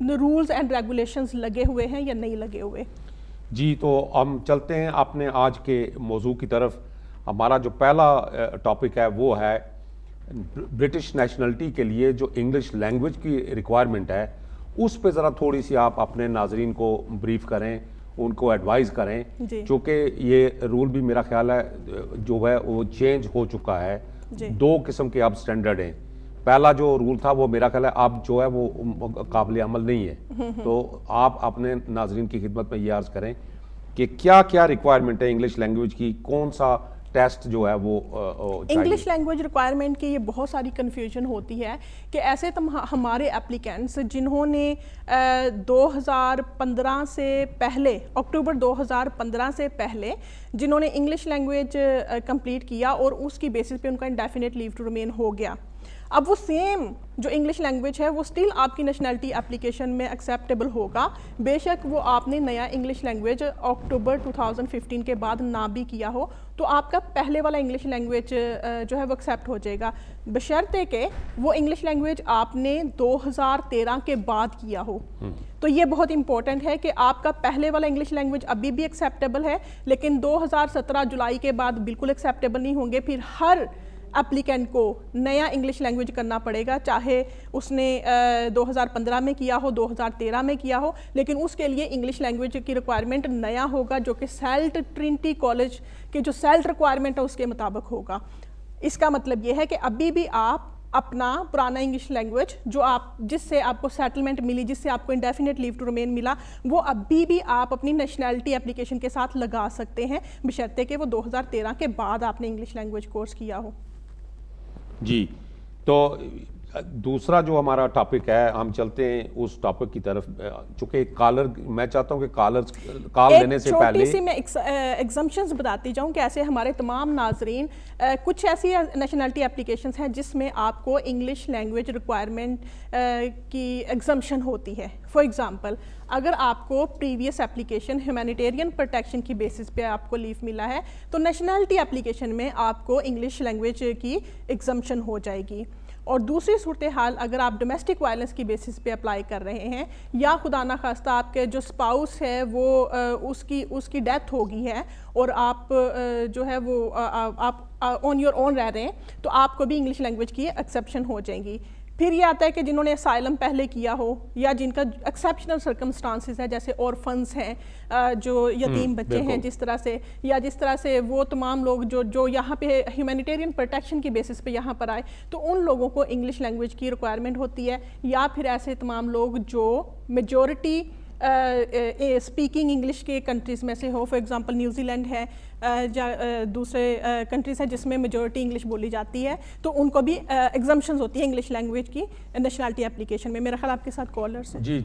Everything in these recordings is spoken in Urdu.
رولز اینڈ ریگولیشنز لگے ہوئے ہیں یا نہیں لگے ہوئے. جی تو ہم چلتے ہیں اپنے آج کے موضوع کی طرف. ہمارا جو پہلا ٹاپک ہے وہ ہے برٹش نیشنلٹی کے لیے جو انگلش لینگویج کی ریکوائرمنٹ ہے اس پہ ذرا تھوڑی سی آپ اپنے ناظرین کو بریف کریں, ان کو ایڈوائز کریں, چونکہ یہ رول بھی میرا خیال ہے جو ہے وہ چینج ہو چکا ہے. دو قسم کے اب سٹینڈرڈ ہیں. پہلا جو رول تھا وہ میرا خیال ہے اب جو ہے وہ قابل عمل نہیں ہے. تو آپ اپنے ناظرین کی خدمت میں یہ عرض کریں کہ کیا کیا ریکوائرمنٹ ہے انگلش لینگویج کی, کون سا ٹیسٹ جو ہے وہ انگلش لینگویج ریکوائرمنٹ کی یہ بہت ساری کنفیوژن ہوتی ہے کہ ایسے ہمارے اپلیکینٹس جنہوں نے 2015 سے پہلے, اکتوبر 2015 سے پہلے جنہوں نے انگلش لینگویج کمپلیٹ کیا اور اس کی بیسس پہ ان کا انڈیفینٹ لیو ٹو ریمین ہو گیا, اب وہ سیم جو انگلش لینگویج ہے وہ سٹل آپ کی نیشنلٹی اپلیکیشن میں ایکسیپٹیبل ہوگا, بے شک وہ آپ نے نیا انگلش لینگویج اکتوبر 2015 کے بعد نہ بھی کیا ہو تو آپ کا پہلے والا انگلش لینگویج جو ہے وہ ایکسیپٹ ہو جائے گا, بشرطے کہ وہ انگلش لینگویج آپ نے 2013 کے بعد کیا ہو. تو یہ بہت امپورٹنٹ ہے کہ آپ کا پہلے والا انگلش لینگویج ابھی بھی ایکسیپٹیبل ہے لیکن 2017 جولائی کے بعد بالکل ایکسیپٹیبل نہیں ہوں گے. پھر ہر اپلیکینٹ کو نیا انگلش لینگویج کرنا پڑے گا, چاہے اس نے 2015 میں کیا ہو, 2013 میں کیا ہو, لیکن اس کے لیے انگلش لینگویج کی ریکوائرمنٹ نیا ہوگا جو کہ سیلٹ ٹرینٹی کالج کے جو سیلٹ ریکوائرمنٹ ہے اس کے مطابق ہوگا. اس کا مطلب یہ ہے کہ ابھی بھی آپ اپنا پرانا انگلش لینگویج جو جس سے آپ کو سیٹلمنٹ ملی, جس سے آپ کو انڈیفینٹ لیو ٹو ریمین ملا, وہ ابھی بھی آپ اپنی نیشنلٹی اپلیکیشن کے ساتھ لگا سکتے ہیں بشرطے کہ وہ 2013 کے بعد آپ نے انگلش لینگویج کورس کیا ہو. جی تو دوسرا جو ہمارا ٹاپک ہے ہم چلتے ہیں اس ٹاپک کی طرف, چونکہ کالر میں چاہتا ہوں کہ کال لینے سے پہلے چھوٹی سی میں ایگزمپشنز بتاتی جاؤں کہ ایسے ہمارے تمام ناظرین کچھ ایسی نیشنلٹی اپلیکیشنز ہیں جس میں آپ کو انگلش لینگویج ریکوائرمنٹ کی ایگزمپشن ہوتی ہے. فار ایگزامپل اگر آپ کو پریویس اپلیکیشن ہیومینیٹیرین پروٹیکشن کی بیسس پہ آپ کو لیو ملا ہے تو نیشنلٹی اپلیکیشن میں آپ کو انگلش لینگویج کی ایگزمپشن ہو جائے گی. اور دوسری صورتحال اگر آپ ڈومیسٹک وائلنس کی بیسس پہ اپلائی کر رہے ہیں یا خدا نخواستہ آپ کے جو اسپاؤس ہے وہ اس کی ڈیتھ ہو گئی ہے اور آپ جو ہے وہ آپ آن یور اون رہ رہے ہیں تو آپ کو بھی انگلش لینگویج کی ایکسیپشن ہو جائیں گی. پھر یہ آتا ہے کہ جنہوں نے اسائلم پہلے کیا ہو یا جن کا ایکسیپشنل سرکمسٹانسز ہے, جیسے اورفنز ہیں, جو یتیم بچے ہیں, جس طرح سے وہ تمام لوگ جو یہاں پہ ہیومینیٹیرین پروٹیکشن کی بیسس پہ یہاں پر آئے تو ان لوگوں کو انگلش لینگویج کی ریکوائرمنٹ ہوتی ہے. یا پھر ایسے تمام لوگ جو میجورٹی اسپیکنگ انگلش کے کنٹریز میں سے ہو, فار ایگزامپل نیوزی لینڈ ہے دوسرے کنٹریز ہیں جس میں میجورٹی انگلش بولی جاتی ہے, تو ان کو بھی ایگزمپشنز ہوتی ہیں انگلش لینگویج کی نیشنلٹی اپلیکیشن میں. میرا خیال آپ کے ساتھ کالرز ہیں. جی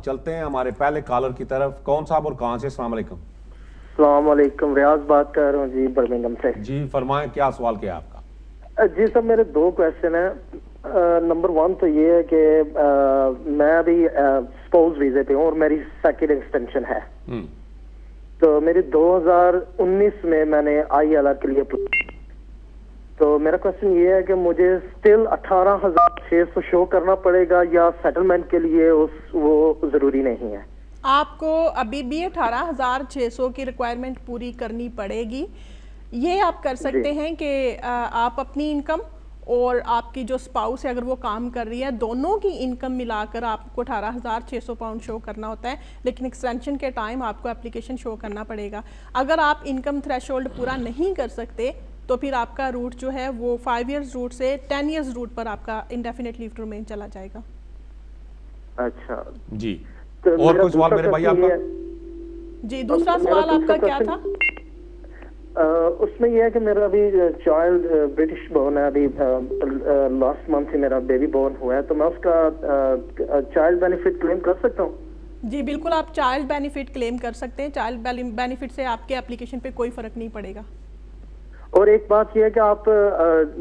چلتے ہیں ہمارے پہلے کالر کی طرف. کون صاحب اور کہاں سے؟ السلام علیکم. السلام علیکم, ریاض بات کر رہا ہوں جی برمنگھم سے. جی فرمائیں, کیا سوال کیا آپ کا؟ جی سر میرے دو کویشچن ہیں. نمبر 1 تو یہ ہے کہ میں ابھی اسپاؤس ویزے پہ ہوں اور میری سیکنڈ ایکسٹینشن ہے. تو میری 2019 میں نے آئی ایل آر کے لیے, تو میرا کوشچن یہ ہے کہ مجھے اسٹل 18,600 شو کرنا پڑے گا یا سیٹلمنٹ کے لیے وہ ضروری نہیں ہے؟ آپ کو ابھی بھی 18,600 کی ریکوائرمنٹ پوری کرنی پڑے گی. یہ آپ کر سکتے ہیں کہ آپ اپنی انکم اور آپ کی جو اسپاؤس ہے اگر وہ کام کر رہی ہے, دونوں کی انکم ملا کر آپ کو 18,600 پاؤنڈ شو کرنا ہوتا ہے, لیکن ایکسٹینشن کے ٹائم آپ کو اپلیکیشن شو کرنا پڑے گا. اگر آپ انکم تھریش ہولڈ پورا نہیں کر سکتے تو پھر آپ کا روٹ جو ہے وہ 5 ایئرز روٹ سے 10 ایئرز روٹ پر آپ کا انڈیفینٹ لیو ٹو ریمین چلا جائے گا. اچھا جی, اور کوئی سوال میرے بھائی آپ کا؟ جی دوسرا سوال آپ کا کیا تھا؟ اس میں یہ ہے کہ میرا ابھی چائلڈ برٹش بورن ہے, ابھی لاسٹ منتھ ہی میرا بیبی بورن ہوا ہے, تو میں اس کا چائلڈ بینیفٹ کلیم کر سکتا ہوں؟ جی بالکل, آپ چائلڈ بینیفٹ کلیم کر سکتے ہیں. چائلڈ بینیفٹ سے آپ کے اپلیکیشن پہ کوئی فرق نہیں پڑے گا. اور ایک بات یہ ہے کہ آپ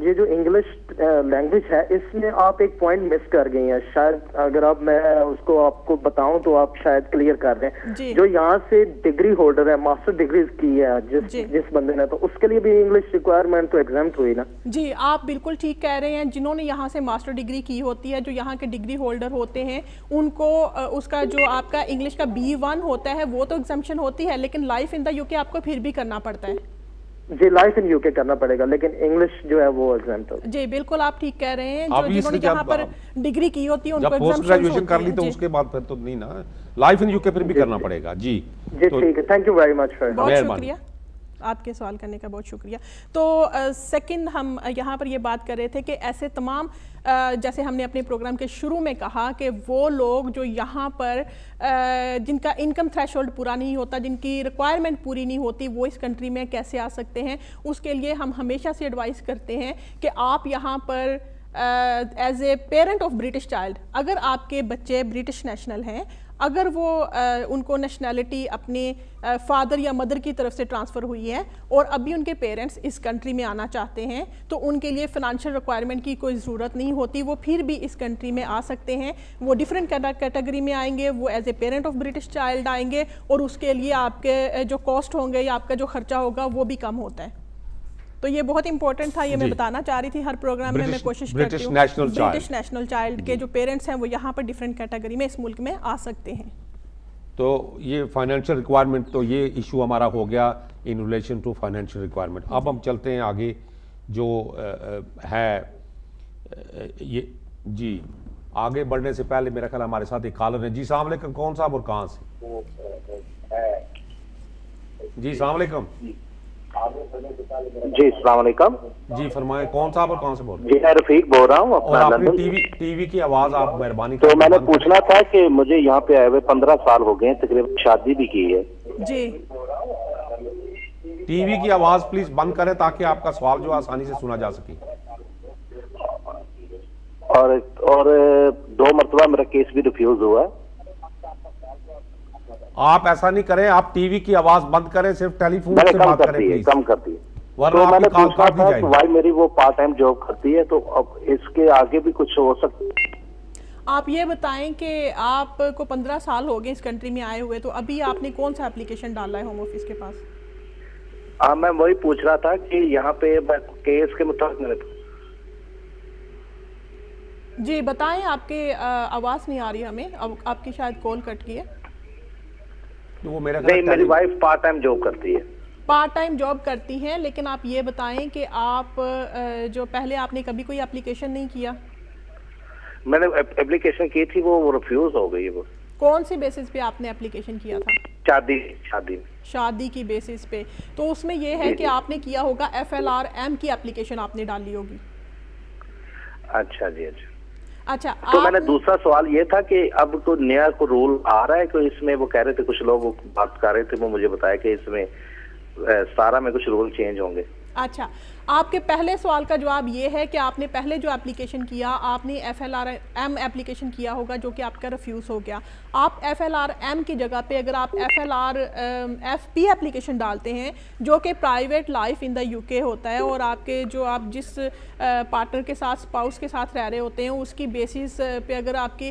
یہ جو انگلش لینگویج ہے اس میں آپ ایک پوائنٹ مس کر گئی ہیں شاید, اگر آپ میں اس کو آپ کو بتاؤں تو آپ شاید کلیئر کر دیں. جو یہاں سے ڈگری ہولڈر ہے, ماسٹر ڈگری کی ہے جس بندے نے, تو اس کے لیے بھی انگلش ریکوائرمنٹ تو ایگزامٹ ہوئی نا. جی آپ بالکل ٹھیک کہہ رہے ہیں. جنہوں نے یہاں سے ماسٹر ڈگری کی ہوتی ہے, جو یہاں کے ڈگری ہولڈر ہوتے ہیں, ان کو اس کا جو آپ کا انگلش کا B1 ہوتا ہے وہ تو ایگزمپشن ہوتی ہے, لیکن لائف ان دا یو کے آپ کو پھر بھی کرنا پڑتا ہے. جی لائف ان UK کرنا پڑے گا, لیکن انگلش جو ہے وہ ایگزامپٹ ہوگا. جی بالکل آپ ٹھیک کہہ رہے ہیں. جو جنہوں نے یہاں پر ڈگری کی ہوتی ہے ان کو جب پوسٹ گریجویشن کر لی تو اس کے بعد پھر تو نہیں نا, لائف ان UK پھر بھی کرنا پڑے گا. جی ٹھیک ہے, تھینک یو ویری مچ. بہت شکریہ, آپ کے سوال کرنے کا بہت شکریہ. تو سیکنڈ ہم یہاں پر یہ بات کر رہے تھے کہ ایسے تمام, جیسے ہم نے اپنے پروگرام کے شروع میں کہا کہ وہ لوگ جو یہاں پر جن کا انکم تھریشولڈ پورا نہیں ہوتا, جن کی ریکوائرمنٹ پوری نہیں ہوتی, وہ اس کنٹری میں کیسے آ سکتے ہیں. اس کے لیے ہم ہمیشہ سے ایڈوائز کرتے ہیں کہ آپ یہاں پر as a parent of British child, اگر آپ کے بچے برٹش نیشنل ہیں, اگر وہ ان کو نیشنلٹی اپنے فادر یا مدر کی طرف سے ٹرانسفر ہوئی ہے اور ابھی ان کے پیرنٹس اس کنٹری میں آنا چاہتے ہیں, تو ان کے لیے فنانشل ریکوائرمنٹ کی کوئی ضرورت نہیں ہوتی, وہ پھر بھی اس کنٹری میں آ سکتے ہیں. وہ ڈیفرنٹ کیٹیگری میں آئیں گے, وہ as a parent of British child آئیں گے, اور اس کے لیے آپ کے جو کاسٹ ہوں گے یا آپ کا جو خرچہ ہوگا وہ بھی کم ہوتا ہے. تو یہ بہت امپورٹنٹ تھا, یہ میں بتانا چاہ رہی تھی. ہر پروگرام میں کوشش کرتی ہوں برٹش نیشنل چائلڈ کے جو پیرنٹس ہیں وہ یہاں پر ڈیفرنٹ کیٹیگری میں اس ملک میں آ سکتے ہیں. تو یہ فائنینشیل ریکوائرمنٹ, تو یہ ایشو ہمارا ہو گیا in relation to financial requirement. اب ہم چلتے ہیں آگے جو ہے یہ. جی آگے بڑھنے سے پہلے میرا خیال ہمارے ساتھ ایک کالر ہے. جی السلام علیکم, کون صاحب اور کہاں سے؟ جی السلام علیکم. جی السلام علیکم. جی فرمائیں, کون صاحب اور کہاں سے بول رہے ہیں؟ جی میں رفیق بول رہا ہوں, اور آپ نے ٹی وی کی آواز آپ مہربانی تو میں نے پوچھنا تھا کہ مجھے یہاں پہ آئے ہوئے 15 سال ہو گئے ہیں, تقریباً شادی بھی کی ہے. جی ٹی وی کی آواز پلیز بند کریں تاکہ آپ کا سوال جو آسانی سے سنا جا سکے. اور 2 مرتبہ میرا کیس بھی ریفیوز ہوا ہے. آپ ایسا نہیں کریں, آپ ٹی وی کی آواز بند کریں, صرف ٹیلی فون سے بات کریں پلیز. کم کر دی. ورنہ تو میں آپ نے کی کال پوچھنا کاٹ دی تھا جائے کہ گی. بھائی میری وہ پارٹ ٹائم جاب کرتی ہے, تو اب اس کے آگے بھی کچھ ہو سکتا ہے. آپ یہ بتائیں کہ آپ کو 15 سال ہو گئے اس کنٹری میں آئے ہوئے, تو ابھی آپ نے کون سا اپلیکیشن ڈالا ہے ہوم آفس کے پاس؟ ہاں میں وہی پوچھ رہا تھا کہ یہاں پہ کیس کے مطابق جی بتائیں. آپ کے آواز نہیں آ رہی ہمیں, اب آپ کی شاید کال کٹ گئی ہے. وہ میرا نہیں, میری وائف پارٹ ٹائم جاب کرتی ہے. پارٹ ٹائم جاب کرتی ہیں, لیکن آپ یہ بتائیں کہ آپ جو پہلے آپ نے کبھی کوئی اپلیکیشن نہیں کیا؟ میں نے اپلیکیشن کی تھی, وہ ریفیوز ہو گئی. وہ کون سی بیسس پہ آپ نے اپلیکیشن کیا تھا؟ شادی کی بیسس پہ. تو اس میں یہ ہے کہ آپ نے کیا ہوگا FLRM کی اپلیکیشن آپ نے ڈالی ہوگی. اچھا جی. اچھا, تو میں نے دوسرا سوال یہ تھا کہ اب تو نیا کو رول آ رہا ہے کہ اس میں, وہ کہہ رہے تھے کچھ لوگ بات کر رہے تھے, وہ مجھے بتایا کہ اس میں 17 میں کچھ رول چینج ہوں گے. اچھا, آپ کے پہلے سوال کا جواب یہ ہے کہ آپ نے پہلے جو اپلیکیشن کیا, آپ نے FLRM اپلیکیشن کیا ہوگا جو کہ آپ کا ریفیوز ہو گیا. آپ FLRM کی جگہ پہ اگر آپ FLRFP اپلیکیشن ڈالتے ہیں جو کہ پرائیویٹ لائف ان دا UK ہوتا ہے, اور آپ کے جو آپ جس پارٹنر کے ساتھ, اسپاؤس کے ساتھ رہ رہے ہوتے ہیں, اس کی بیسس پہ اگر آپ کی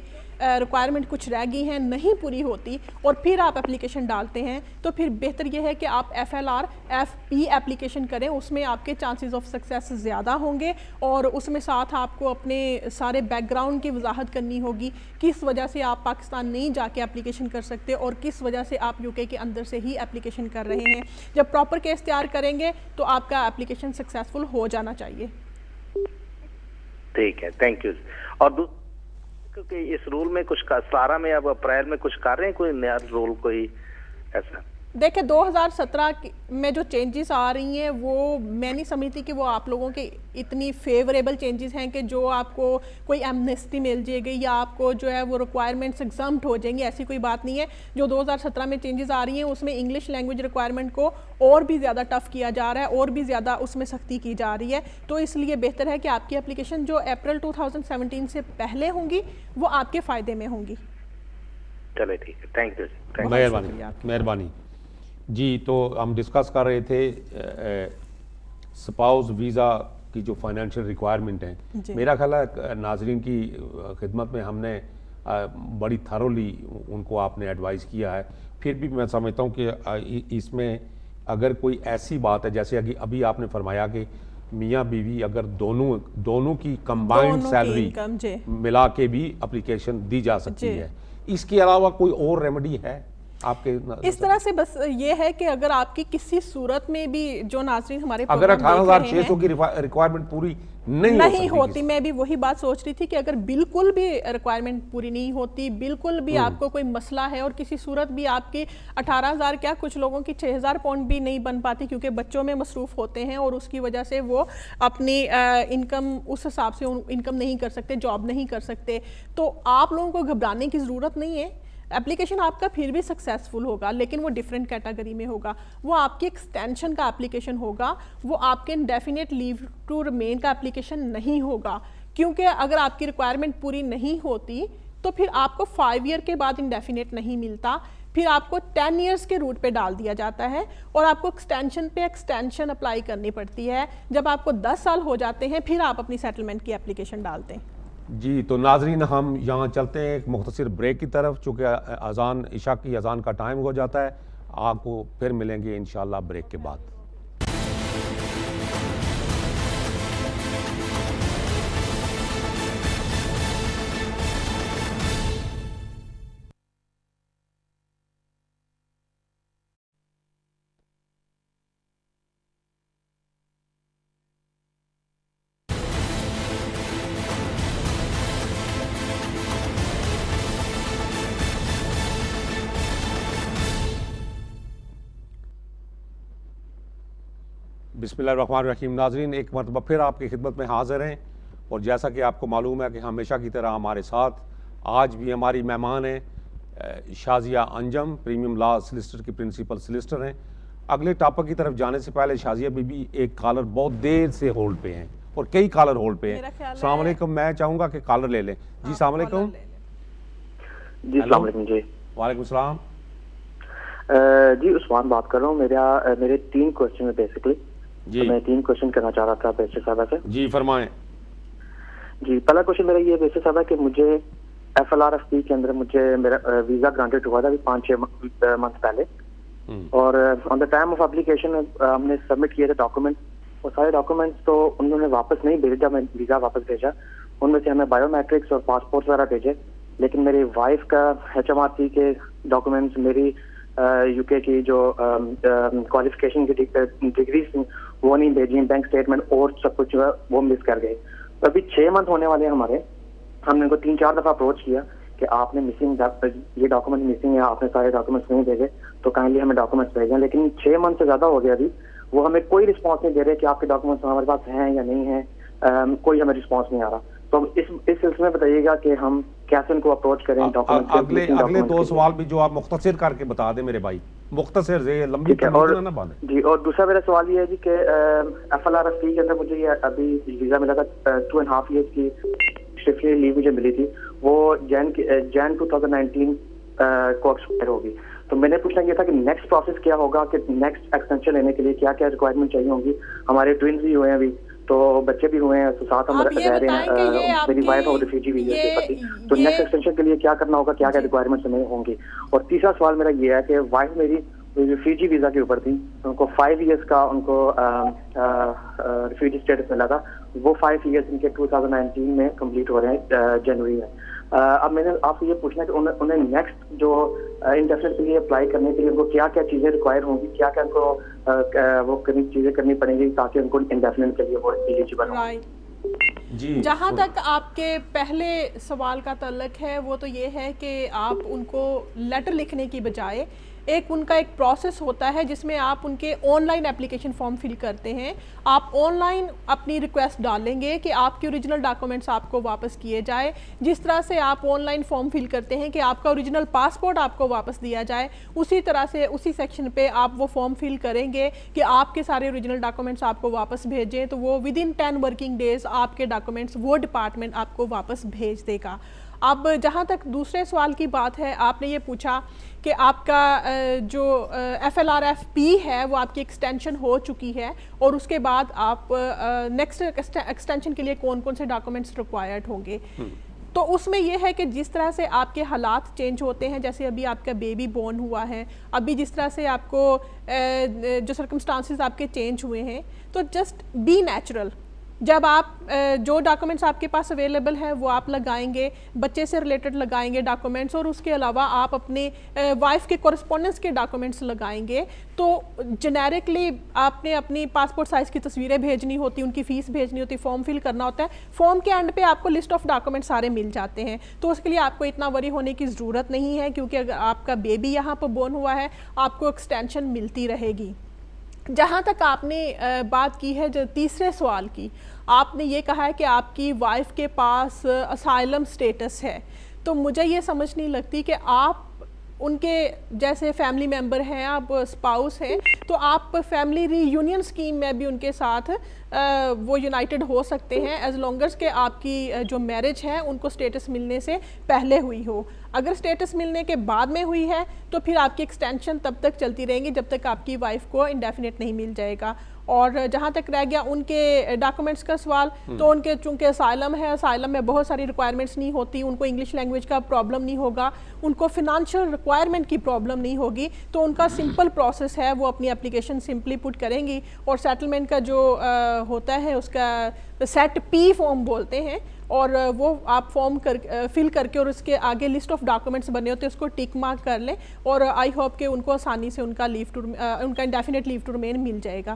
ریکوائرمنٹ کچھ رہ گئی ہیں, نہیں پوری ہوتی, اور پھر آپ اپلیکیشن ڈالتے ہیں, تو پھر بہتر یہ ہے کہ آپ FLRFP اپلیکیشن کریں. اس میں آپ کے چانسز آف سکسیس زیادہ ہوں گے, اور اس میں ساتھ آپ کو اپنے سارے بیک گراؤنڈ کی وضاحت کرنی ہوگی, کس وجہ سے آپ پاکستان نہیں جا کے اپلیکیشن کر سکتے اور کس وجہ سے آپ UK کے اندر سے ہی اپلیکیشن کر رہے ہیں. جب پراپر کیس تیار کریں گے تو آپ کا اپلیکیشن سکسیسفل ہو جانا چاہیے. ٹھیک ہے, تھینک یو. اور کیونکہ اس رول میں کچھ 17 میں, اب اپریل میں کچھ کر رہے ہیں کوئی نیا رول, کوئی ایسا؟ دیکھیں 2017 میں جو چینجز آ رہی ہیں وہ میں نہیں سمجھتی کہ وہ آپ لوگوں کے اتنی فیوریبل چینجز ہیں کہ جو آپ کو کوئی ایمنیسٹی مل جائے گی یا آپ کو جو ہے وہ ریکوائرمنٹس ایگزامپٹ ہو جائیں گی, ایسی کوئی بات نہیں ہے. جو 2017 میں چینجز آ رہی ہیں اس میں انگلش لینگویج ریکوائرمنٹ کو اور بھی زیادہ ٹف کیا جا رہا ہے, اور بھی زیادہ اس میں سختی کی جا رہی ہے. تو اس لیے بہتر ہے کہ آپ کی اپلیکیشن جو اپریل 2017 سے پہلے ہوں گی وہ آپ کے فائدے میں ہوں گی. چلے ٹھیک ہے, تھینک یو. مہربانی. جی تو ہم ڈسکس کر رہے تھے سپاؤز ویزا کی جو فائنینشیل ریکوائرمنٹ ہیں، میرا خیال ہے ناظرین کی خدمت میں ہم نے بڑی تھرولی ان کو آپ نے ایڈوائز کیا ہے. پھر بھی میں سمجھتا ہوں کہ اس میں اگر کوئی ایسی بات ہے جیسے ابھی آپ نے فرمایا کہ میاں بیوی اگر دونوں کی کمبائنڈ سیلری ملا کے بھی اپلیکیشن دی جا سکتی ہے، اس کے علاوہ کوئی اور ریمیڈی ہے آپ کے؟ اس طرح سے بس یہ ہے کہ اگر آپ کی کسی صورت میں بھی جو ناظرین ہمارے اگر 18,600 کی ریکوائرمنٹ پوری نہیں ہوتی، میں بھی وہی بات سوچ رہی تھی کہ اگر بالکل بھی ریکوائرمنٹ پوری نہیں ہوتی، بالکل بھی آپ کو کوئی مسئلہ ہے اور کسی صورت بھی آپ کی 18,000 کیا کچھ لوگوں کی 6,000 پاؤنڈ بھی نہیں بن پاتی کیونکہ بچوں میں مصروف ہوتے ہیں اور اس کی وجہ سے وہ اپنی انکم اس حساب سے انکم نہیں کر سکتے، جاب نہیں کر سکتے، تو آپ لوگوں کو گھبرانے کی ضرورت نہیں ہے. اپلیکیشن آپ کا پھر بھی سکسیسفل ہوگا لیکن وہ ڈیفرنٹ کیٹیگری میں ہوگا. وہ آپ کی ایکسٹینشن کا اپلیکیشن ہوگا، وہ آپ کے انڈیفینٹ لیو ٹو ریمین کا اپلیکیشن نہیں ہوگا، کیونکہ اگر آپ کی ریکوائرمنٹ پوری نہیں ہوتی تو پھر آپ کو 5 ایئر کے بعد انڈیفینٹ نہیں ملتا، پھر آپ کو 10 ایئرس کے روٹ پہ ڈال دیا جاتا ہے اور آپ کو ایکسٹینشن پہ ایکسٹینشن اپلائی کرنی پڑتی ہے. جب آپ کو 10 سال ہو جاتے ہیں پھر آپ اپنی سیٹلمنٹ کی اپلیکیشن ڈالتے ہیں. جی تو ناظرین ہم یہاں چلتے ہیں ایک مختصر بریک کی طرف، چونکہ اذان عشاء کی اذان کا ٹائم ہو جاتا ہے. آپ کو پھر ملیں گے انشاءاللہ بریک کے بعد. بسم اللہ الرحمن الرحیم. ناظرین ایک مرتبہ پھر آپ کی خدمت میں حاضر ہیں اور جیسا کہ آپ کو معلوم ہے کہ ہمیشہ کی طرح ہمارے ساتھ آج بھی ہماری مہمان ہیں شازیہ انجم، پریمیم لا سلیسٹر کی پرنسپل سلیسٹر ہیں. اگلے ٹاپک کی طرف جانے سے پہلے شازیہ بھی ایک کالر بہت دیر سے ہولڈ پہ ہیں اور کئی کالر ہولڈ پہ ہیں. السلام علیکم. میں چاہوں گا کہ کالر لے لیں. جی السلام علیکم. جی السلام علیکم. جی وعلیکم السلام. جی عثمان بات کر رہا ہوں. میرے 3 کوشچن ہیں بیسکلی. جی میں 3 کوشچن کرنا چاہ رہا تھا بیسک صاحبہ سے. جی فرمائیں. جی پہلا کوشچن میرا یہ بیسک صاحبہ کہ مجھے FLRFP کے اندر مجھے میرا ویزا گرانٹیڈ ہوا تھا 5-6 منتھ پہلے اور آن دا ٹائم آف اپلیکیشن ہم نے سبمٹ کیے تھے ڈاکومنٹ. وہ سارے ڈاکومنٹس تو انہوں نے واپس نہیں بھیجا. میں ویزا واپس بھیجا ان میں سے ہمیں بایو میٹرکس اور پاسپورٹ وغیرہ بھیجے لیکن میری وائف کا HMRC کے ڈاکومنٹس، میری UK کی جو کوالیفکیشن کی ڈگریز تھیں وہ نہیں بھیجی. بینک اسٹیٹمنٹ اور سب کچھ جو ہے وہ مس کر گئے. تو ابھی 6 منتھ ہونے والے ہیں ہمارے. ہم نے ان کو 3-4 دفعہ اپروچ کیا کہ آپ نے مسنگ یہ ڈاکومنٹ مسنگ ہے، آپ نے سارے ڈاکومنٹس نہیں بھیجے تو کائنڈلی ہمیں ڈاکومنٹس بھیجیں. لیکن 6 منتھ سے زیادہ ہو گیا ابھی وہ ہمیں کوئی رسپانس نہیں دے رہے کہ آپ کے ڈاکومنٹس ہمارے پاس ہیں یا نہیں ہیں. کوئی ہمیں رسپانس نہیں آ رہا. تو اس سلسلے میں بتائیے گا کہ ہم کیسے ان کو اپروچ کریں. اگلے 2 سوال بھی جو آپ مختصر کر کے بتا دیں میرے بھائی، مختصر سے لمبی نہ باندھیں. جی اور دوسرا میرا سوال یہ ہے جی کہ FLRFP کے اندر مجھے یہ ابھی ویزا ملا تھا 2.5 ایئرس کی شفٹلی لیو مجھے ملی تھی، وہ جین 2019 کو ایکسپائر ہوگی. تو میں نے پوچھنا یہ تھا کہ نیکسٹ پروسیس کیا ہوگا، کہ نیکسٹ ایکسٹینشن لینے کے لیے کیا کیا ریکوائرمنٹ چاہیے ہوں گی. ہمارے ٹوئنز بھی ہوئے ہیں ابھی تو بچے بھی ہوئے ہیں، ساتھ ہم رہ رہے ہیں. میری وائف اور ریفیوجی ویزا سے تو نیکسٹ ایکسٹینشن کے لیے کیا کرنا ہوگا، کیا کیا ریکوائرمنٹس ہمیں ہوں گی. اور تیسرا سوال میرا یہ ہے کہ وائف میری ریفیوجی ویزا کے اوپر تھی، ان کو 5 ایئرس کا ان کو ریفیوجی اسٹیٹس ملا تھا. وہ 5 ایئرس ان کے 2019 میں کمپلیٹ ہو رہے ہیں جنوری میں. اب میں نے آپ سے یہ پوچھنا کہ انہیں نیکسٹ جو انڈیفینٹ کے لیے اپلائی کرنے کے لیے ان کو کیا کیا چیزیں ریکوائر ہوں گی، کیا کیا ان کو وہ چیزیں کرنی پڑیں گی تاکہ ان کو انڈیفینٹ کے لیے وہ ایلیجیبل ہوں. جہاں تک آپ کے پہلے سوال کا تعلق ہے وہ تو یہ ہے کہ آپ ان کو لیٹر لکھنے کی بجائے ان کا ایک پروسیس ہوتا ہے جس میں آپ ان کے on line application form fill کرتے ہیں. آپ آن لائن اپنی ریکویسٹ ڈالیں گے کہ آپ کے اوریجنل ڈاکومنٹس آپ کو واپس کیے جائے. جس طرح سے آپ آن لائن فارم فل کرتے ہیں کہ آپ کا اوریجنل پاسپورٹ آپ کو واپس دیا جائے، اسی طرح سے اسی سیکشن پہ آپ وہ فارم فل کریں گے کہ آپ کے سارے اوریجنل ڈاکومنٹس آپ کو واپس بھیجیں. تو وہ ودن 10 ورکنگ ڈیز آپ کے ڈاکومنٹس وہ ڈپارٹمنٹ آپ کو واپس بھیج دے گا. اب جہاں تک دوسرے سوال کی بات ہے، آپ نے یہ پوچھا کہ آپ کا جو FLRFP ہے وہ آپ کی ایکسٹینشن ہو چکی ہے اور اس کے بعد آپ نیکسٹ ایکسٹینشن کے لیے کون کون سے ڈاکومنٹس ریکوائرڈ ہوں گے. تو اس میں یہ ہے کہ جس طرح سے آپ کے حالات چینج ہوتے ہیں، جیسے ابھی آپ کا بیبی بورن ہوا ہے، ابھی جس طرح سے آپ کو جو سرکمسٹانسز آپ کے چینج ہوئے ہیں، تو جسٹ بی نیچرل. جب آپ جو ڈاکومنٹس آپ کے پاس اویلیبل ہیں وہ آپ لگائیں گے، بچے سے ریلیٹڈ لگائیں گے ڈاکومنٹس، اور اس کے علاوہ آپ اپنے وائف کے کورسپونڈنس کے ڈاکومنٹس لگائیں گے. تو جنیرکلی آپ نے اپنی پاسپورٹ سائز کی تصویریں بھیجنی ہوتی، ان کی فیس بھیجنی ہوتی، فارم فل کرنا ہوتا ہے. فارم کے اینڈ پہ آپ کو لسٹ آف ڈاکومنٹ سارے مل جاتے ہیں. تو اس کے لیے آپ کو اتنا وری ہونے کی ضرورت نہیں ہے، کیونکہ اگر آپ کا بیبی یہاں پر بورن ہوا ہے آپ کو ایکسٹینشن ملتی رہے گی. جہاں تک آپ نے بات کی ہے جو تیسرے سوال کی، آپ نے یہ کہا ہے کہ آپ کی وائف کے پاس اسائلم سٹیٹس ہے. تو مجھے یہ سمجھ نہیں لگتی کہ آپ ان کے جیسے فیملی ممبر ہیں، آپ اسپاؤس ہیں، تو آپ فیملی ری یونین اسکیم میں بھی ان کے ساتھ وہ یونائٹڈ ہو سکتے ہیں، ایز لانگ ایز کہ آپ کی جو میرج ہے ان کو سٹیٹس ملنے سے پہلے ہوئی ہو. اگر سٹیٹس ملنے کے بعد میں ہوئی ہے تو پھر آپ کی ایکسٹینشن تب تک چلتی رہیں گی جب تک آپ کی وائف کو انڈیفینٹ نہیں مل جائے گا. اور جہاں تک رہ گیا ان کے ڈاکومنٹس کا سوال، تو ان کے چونکہ اسائلم ہے، اسائلم میں بہت ساری ریکوائرمنٹس نہیں ہوتی، ان کو انگلش لینگویج کا پرابلم نہیں ہوگا، ان کو فنانشل ریکوائرمنٹ کی پرابلم نہیں ہوگی. تو ان کا سمپل پروسیس ہے، وہ اپنی اپلیکیشن سمپلی پٹ کریں گی اور سیٹلمنٹ کا جو ہوتا ہے اس کا سیٹ پی فارم بولتے ہیں، اور وہ آپ فارم فل کر کے اور اس کے آگے لسٹ آف ڈاکومنٹس بنے ہوتے ہیں اس کو ٹک مارک کر لیں، اور آئی ہوپ کہ ان کو آسانی سے ان کا انڈیفینٹ لیو ٹو ریمین مل جائے گا.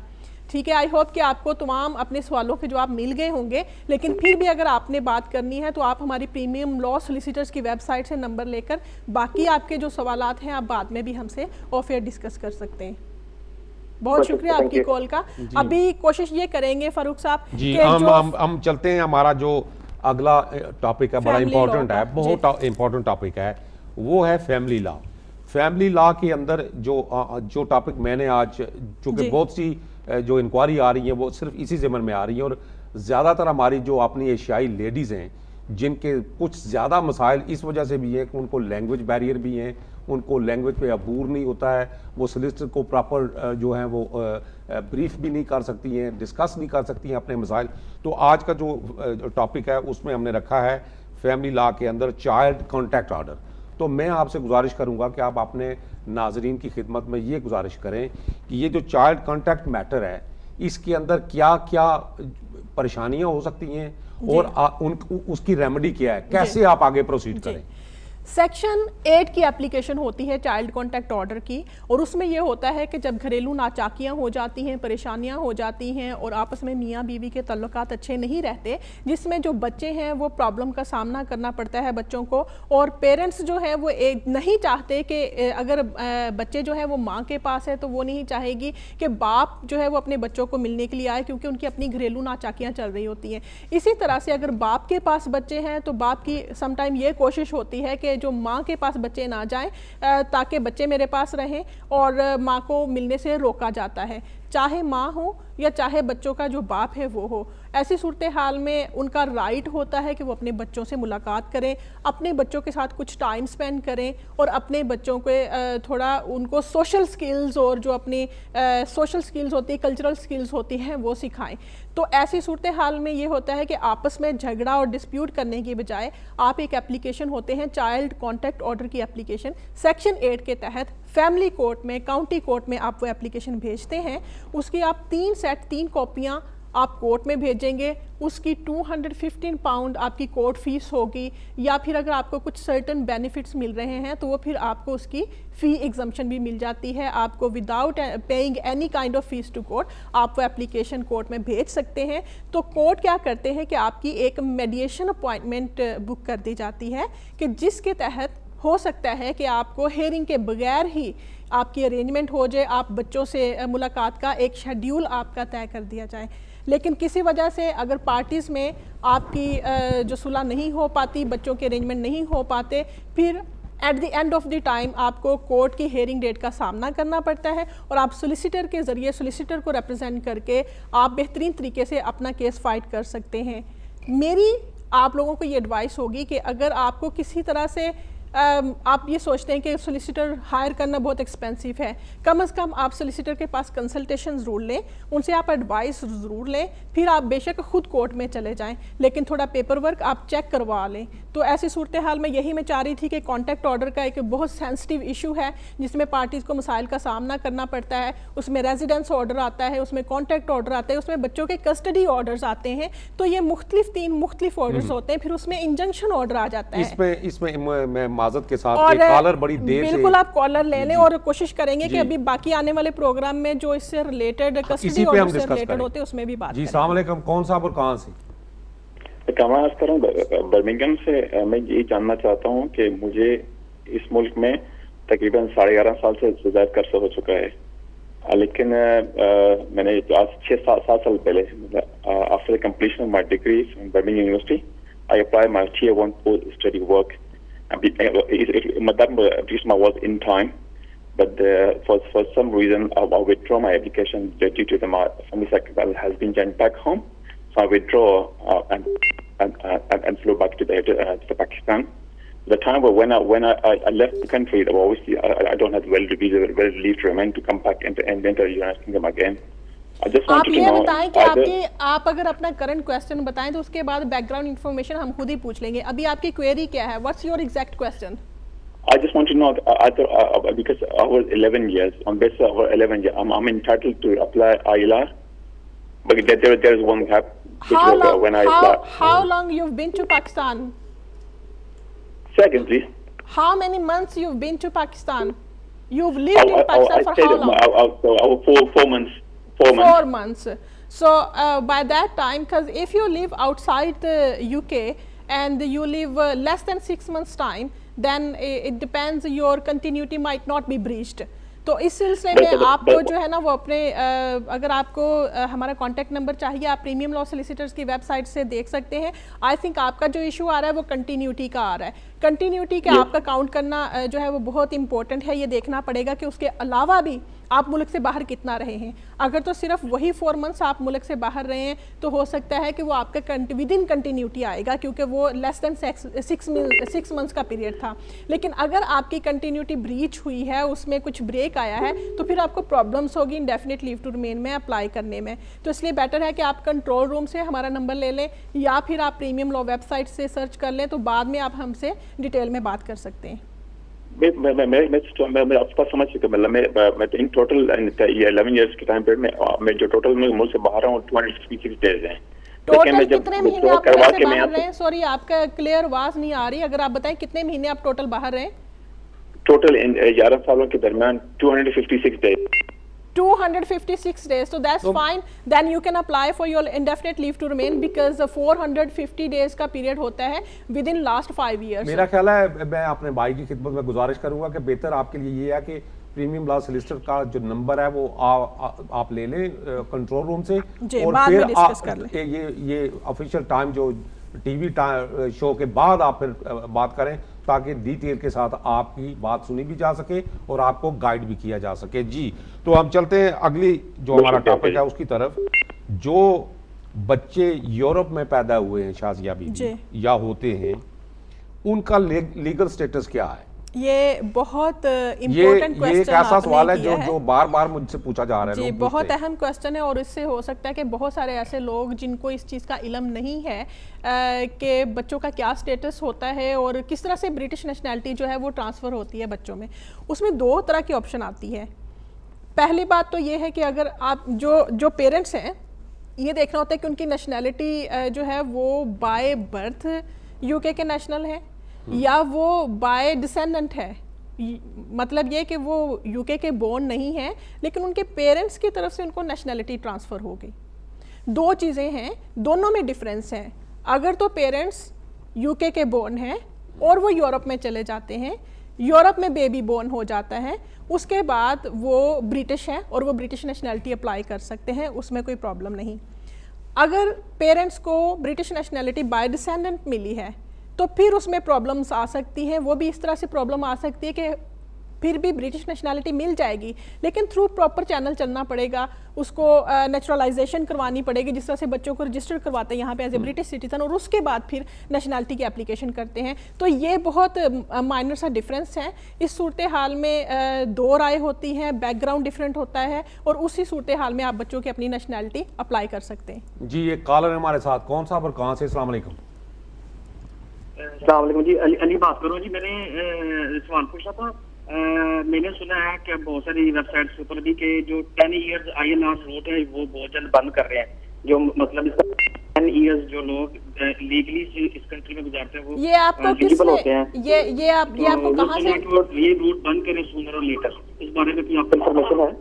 ٹھیک ہے، آئی ہوپ کہ آپ کو تمام اپنے سوالوں کے جواب مل گئے ہوں گے. لیکن پھر بھی اگر آپ نے بات کرنی ہے تو آپ ہماری پریمیم لا سولیسیٹرز کی ویب سائٹ سے نمبر لے کر باقی آپ کے جو سوالات ہیں آپ بعد میں بھی ہم سے آف ایئر ڈسکس کر سکتے ہیں. بہت شکریہ آپ کی کال کا. ابھی کوشش یہ کریں گے فاروق صاحب جی ہم چلتے ہیں. ہمارا جو اگلا ٹاپک ہے بڑا امپورٹنٹ ہے، بہت امپورٹنٹ ٹاپک ہے، وہ ہے فیملی لا. فیملی لا کے اندر جو ٹاپک میں نے آج، چونکہ بہت سی جو انکوائری آ رہی ہیں وہ صرف اسی ضمن میں آ رہی ہیں، اور زیادہ تر ہماری جو اپنی ایشیائی لیڈیز ہیں جن کے کچھ زیادہ مسائل اس وجہ سے بھی ہیں کہ ان کو لینگویج بیریئر بھی ہیں، ان کو لینگویج پہ عبور نہیں ہوتا ہے، وہ سولسٹر کو پراپر جو ہیں وہ بریف بھی نہیں کر سکتی ہیں، ڈسکس نہیں کر سکتی ہیں اپنے مسائل. تو آج کا جو ٹاپک ہے اس میں ہم نے رکھا ہے فیملی لا کے اندر چائلڈ کانٹیکٹ آرڈر. تو میں آپ سے گزارش کروں گا کہ آپ اپنے ناظرین کی خدمت میں یہ گزارش کریں کہ یہ جو چائلڈ کانٹیکٹ میٹر ہے اس کے اندر کیا کیا پریشانیاں ہو سکتی ہیں اور اس کی ریمیڈی کیا ہے، کیسے آپ آگے پروسیڈ کریں. سیکشن 8 کی اپلیکیشن ہوتی ہے چائلڈ کانٹیکٹ آرڈر کی، اور اس میں یہ ہوتا ہے کہ جب گھریلو ناچاکیاں ہو جاتی ہیں، پریشانیاں ہو جاتی ہیں اور آپس میں میاں بیوی کے تعلقات اچھے نہیں رہتے، جس میں جو بچے ہیں وہ پرابلم کا سامنا کرنا پڑتا ہے بچوں کو، اور پیرنٹس جو ہے وہ نہیں چاہتے کہ اگر بچے جو ہے وہ ماں کے پاس ہے تو وہ نہیں چاہے گی کہ باپ جو ہے وہ اپنے بچوں کو ملنے کے لیے آئے، کیونکہ ان کی اپنی گھریلو ناچاکیاں چل رہی ہوتی ہیں. اسی طرح سے اگر باپ کے پاس بچے ہیں تو باپ کی سم ٹائم یہ کوشش ہوتی ہے کہ جو ماں کے پاس بچے نہ جائیں تاکہ بچے میرے پاس رہیں، اور ماں کو ملنے سے روکا جاتا ہے، چاہے ماں ہو یا چاہے بچوں کا جو باپ ہے وہ ہو. ایسی صورتحال میں ان کا رائٹ ہوتا ہے کہ وہ اپنے بچوں سے ملاقات کریں، اپنے بچوں کے ساتھ کچھ ٹائم سپینڈ کریں، اور اپنے بچوں کو تھوڑا ان کو سوشل سکلز اور جو اپنی سوشل سکلز ہوتی ہیں، کلچرل سکلز ہوتی ہیں وہ سکھائیں. تو ایسی صورتحال میں یہ ہوتا ہے کہ آپس میں جھگڑا اور ڈسپیوٹ کرنے کی بجائے آپ ایک اپلیکیشن ہوتے ہیں چائلڈ کانٹیکٹ آرڈر کی اپلیکیشن، سیکشن 8 کے تحت فیملی کورٹ میں، کاؤنٹی کورٹ میں آپ وہ اپلیکیشن بھیجتے ہیں. اس کی آپ 3 کاپیاں آپ کورٹ میں بھیجیں گے. اس کی 215 پاؤنڈ آپ کی کورٹ فیس ہوگی، یا پھر اگر آپ کو کچھ سرٹن بینیفٹس مل رہے ہیں تو وہ پھر آپ کو اس کی فی ایگزمپشن بھی مل جاتی ہے. آپ کو without paying any kind of fees to court آپ وہ اپلیکیشن کورٹ میں بھیج سکتے ہیں. تو کورٹ کیا کرتے ہیں کہ آپ کی ایک میڈیشن اپوائنٹمنٹ بک کر دی جاتی ہے کہ جس کے تحت ہو سکتا ہے کہ آپ کو ہیئرنگ کے بغیر ہی آپ کی ارینجمنٹ ہو جائے، آپ بچوں سے ملاقات کا ایک شیڈیول آپ کا طے کر دیا جائے. لیکن کسی وجہ سے اگر پارٹیز میں آپ کی جو صلح نہیں ہو پاتی، بچوں کے ارینجمنٹ نہیں ہو پاتے، پھر at the end of the time آپ کو کورٹ کی ہیئرنگ ڈیٹ کا سامنا کرنا پڑتا ہے، اور آپ سولیسیٹر کے ذریعے سولیسیٹر کو ریپرزینٹ کر کے آپ بہترین طریقے سے اپنا کیس فائٹ کر سکتے ہیں. میری آپ لوگوں کو یہ ایڈوائس ہوگی کہ اگر آپ کو کسی طرح سے آپ یہ سوچتے ہیں کہ سولیسیٹر ہائر کرنا بہت ایکسپینسیو ہے، کم از کم آپ سولیسیٹر کے پاس کنسلٹیشن ضرور لیں، ان سے آپ ایڈوائس ضرور لیں، پھر آپ بے شک خود کورٹ میں چلے جائیں لیکن تھوڑا پیپر ورک آپ چیک کروا لیں. تو ایسی صورتحال میں یہی میں چاہ رہی تھی کہ کانٹیکٹ آرڈر کا ایک بہت سینسٹیو ایشو ہے جس میں پارٹیز کو مسائل کا سامنا کرنا پڑتا ہے. اس میں ریزیڈنس آرڈر آتا ہے، اس میں کانٹیکٹ آرڈر آتے ہیں، اس میں بچوں کے کسٹڈی آرڈرز آتے ہیں. تو یہ تین مختلف آرڈرز ہوتے ہیں، پھر اس میں انجنکشن آرڈر آ جاتا ہے. اس میں میں معذرت کے ساتھ ایک کالر بڑی دیر سے بالکل آپ کالر لے لیں اور کوشش کریں گے کہ ابھی باقی آنے والے پروگرام میں جو اس سے ریلیٹڈ کسٹڈی آرڈر سے ریلیٹڈ ہوتے ہیں اس میں بھی بات کریں. جی السلام علیکم، کون صاحب اور کہاں سے؟ کمال عسکر ہوں برمنگھم سے. میں یہ جاننا چاہتا ہوں کہ مجھے اس ملک میں تقریباً 11.5 سال سے زائد عرصہ ہو چکا ہے، لیکن میں نے آج 6-7 سال پہلے after completion of my degree from Birmingham university I applied my Tier 1 post-study work. That was in time, but for some reason I withdraw my application due to my family circle has been sent back home. So I withdraw and flew back to Pakistan. The time when I left the country, obviously I don't have valid visa, valid leave to remain to come back and enter the United Kingdom again. آپ یہ بتائیں کہ آپ اگر اپنا کرنٹ کویسچن بتائیں تو اس کے بعد بیک گراؤنڈ انفارمیشن ہم خود ہی پوچھ لیں گے. ابھی آپ کی کوئری کیا ہے؟ What's your exact question? I just want to know because I was 11 years, on basis of 11 years, I'm entitled to apply ILR, but there is one gap. How long you've been to Pakistan? Second, please. How many months you've been to Pakistan? You've lived in Pakistan for how long? 4 months. 4 months. So by that time, because if you live outside the UK and you live less than 6 months time, then it depends, your continuity might not be breached. تو اس سلسلے میں آپ کو جو ہے نا وہ اپنے اگر آپ کو ہمارا کانٹیکٹ نمبر چاہیے آپ پریمیم لا سولیسیٹرز کی ویب سائٹ سے دیکھ سکتے ہیں. آئی تھنک آپ کا جو ایشو آ رہا ہے وہ کنٹینیوٹی کا آ رہا ہے. کنٹینیوٹی کا آپ کا کاؤنٹ کرنا جو ہے وہ بہت امپورٹنٹ ہے. یہ دیکھنا پڑے گا کہ اس کے علاوہ بھی آپ ملک سے باہر کتنا رہے ہیں. اگر تو صرف وہی 4 months آپ ملک سے باہر رہے ہیں تو ہو سکتا ہے کہ وہ آپ کا ود ان کنٹینیوٹی آئے گا کیونکہ وہ لیس دین 6 months کا پیریڈ تھا. لیکن اگر آپ کی کنٹینیوٹی بریچ ہوئی ہے, اس میں کچھ بریک آیا ہے, تو پھر آپ کو پرابلمس ہوگی انڈیفینٹ لیو ٹو ریمین میں اپلائی کرنے میں. تو اس لیے بیٹر ہے کہ آپ کنٹرول روم سے ہمارا نمبر لے لیں یا پھر آپ پریمیم لا ویب سائٹ سے سرچ کر لیں, تو بعد میں آپ ہم سے ڈیٹیل میں بات کر سکتے ہیں. میں آپ کا سمجھ چکا, مطلب میں ان ٹوٹل 11 ایئرس کے ٹائم پیریڈ میں جو ٹوٹل میں ملک سے باہر ہوں 266 days ہیں. ٹوٹل کتنے مہینے آپ ملک سے باہر رہے ہیں؟ سوری آپ کا کلیئر آواز نہیں آ رہی. اگر آپ بتائیں کتنے مہینے آپ ٹوٹل باہر رہے ہیں؟ ٹوٹل 11 سالوں کے درمیان 256 days. 256 days. So that's fine. Then you can apply for your indefinite leave to remain because 450 days کا پیریڈ ہوتا ہے within last 5 years. میرا خیال ہے میں اپنے بھائی کی خدمت میں گزارش کروں گا کہ بہتر آپ کے لیے یہ ہے کہ پریمیم لا سولیسیٹر کا جو نمبر ہے وہ آپ لے لیں کنٹرول روم سے, اور پھر یہ آفیشیل ٹائم جو ٹی وی شو کے بعد آپ پھر بات کریں تاکہ ڈیٹیل کے ساتھ آپ کی بات سنی بھی جا سکے اور آپ کو گائیڈ بھی کیا جا سکے. جی تو ہم چلتے ہیں اگلی جو ہمارا ٹاپک ہے اس کی طرف. جو بچے یورپ میں پیدا ہوئے ہیں شازیہ بی یا ہوتے ہیں, ان کا لیگل سٹیٹس کیا ہے؟ یہ بہت امپورٹنٹ کوسچن یہ ایک ایسا سوال ہے جو بار بار مجھ سے پوچھا جا رہا ہے. جی بہت اہم کوسچن ہے, اور اس سے ہو سکتا ہے کہ بہت سارے ایسے لوگ جن کو اس چیز کا علم نہیں ہے کہ بچوں کا کیا سٹیٹس ہوتا ہے اور کس طرح سے برٹش نیشنلٹی جو ہے وہ ٹرانسفر ہوتی ہے بچوں میں. اس میں 2 طرح کی آپشن آتی ہے. پہلی بات تو یہ ہے کہ اگر آپ جو پیرنٹس ہیں یہ دیکھنا ہوتا ہے کہ ان کی نیشنلٹی جو ہے وہ بائی برتھ یو کے نیشنل ہے یا وہ بائی ڈسینڈنٹ ہے. مطلب یہ کہ وہ یو کے بورن نہیں ہے لیکن ان کے پیرنٹس کی طرف سے ان کو نیشنلٹی ٹرانسفر ہو گئی. 2 چیزیں ہیں, دونوں میں ڈفرینس ہے. اگر تو پیرنٹس یو کے بورن ہیں اور وہ یورپ میں چلے جاتے ہیں, یورپ میں بیبی بورن ہو جاتا ہے, اس کے بعد وہ برٹش ہے اور وہ برٹش نیشنلٹی اپلائی کر سکتے ہیں, اس میں کوئی پرابلم نہیں. اگر پیرنٹس کو برٹش نیشنلٹی بائی ڈسینڈنٹ ملی ہے تو پھر اس میں پرابلمس آ سکتی ہیں. وہ بھی اس طرح سے پرابلم آ سکتی ہے کہ پھر بھی برٹش نیشنلٹی مل جائے گی، لیکن تھرو پراپر چینل چلنا پڑے گا، اس کو نیچرلائزیشن کروانی پڑے گی، جس طرح سے بچوں کو رجسٹر کرواتے ہیں یہاں پہ ایز اے برٹش سٹیزن، اور اس کے بعد پھر نیشنلٹی کی اپلیکیشن کرتے ہیں. تو یہ بہت مائنر سا ڈفرینس ہے. اس صورتحال میں دو رائے ہوتی ہیں، بیک گراؤنڈ ڈفرینٹ ہوتا ہے، اور اسی صورتحال میں آپ بچوں کی اپنی نیشنلٹی اپلائی کر سکتے ہیں. جی ایک کالر ہے ہمارے ساتھ، کون صاحب اور کہاں سے؟ السلام علیکم. السلام علیکم جی، علی بات کروں جی. میں نے سوال پوچھا تھا، میں نے سنا ہے کہ بہت ساری ویب سائٹس کے اوپر بھی کہ جو 10 ایئرز INR روٹ ہے وہ بہت جلد بند کر رہے ہیں، جو مطلب 10 ایئرز جو لوگ لیگلی اس کنٹری میں گزارتے ہیں وہ یہ آپ کو کس نے یہ آپ کو کہاں سے یہ روٹ بند کریں سونر اور لیٹر؟ اس بارے میں کوئی آپ کو انفارمیشن ہے؟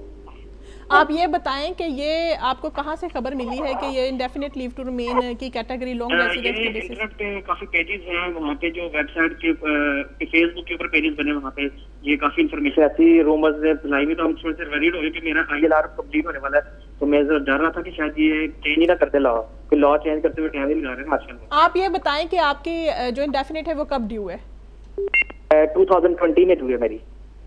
آپ یہ بتائیں کہ یہ آپ کو کہاں سے خبر ملی ہے کہ یہ انڈیفینٹ لیو ٹو ریمین کی کیٹیگری لانگ ریزیڈنس کی بیسس؟ انٹرنیٹ پہ کافی پیجز ہیں، وہاں پہ جو ویب سائٹ کے فیس بک کے اوپر پیجز بنے، وہاں پہ یہ کافی انفارمیشن ایسی رومرز نے پھیلائی ہوئی. تو ہم تھوڑے سے ویریڈ ہوئے کہ میرا ILR کمپلیٹ ہونے والا ہے، تو میں ڈر رہا تھا کہ شاید یہ چینج ہی نہ کرتے لا، کہ لا چینج کرتے ہوئے ٹائم ہی لگا رہے ہیں آج کل. آپ یہ بتائیں کہ آپ کی جو انڈیفینٹ ہے وہ کب ڈیو ہے؟ 2020 میں ڈیو ہے میری.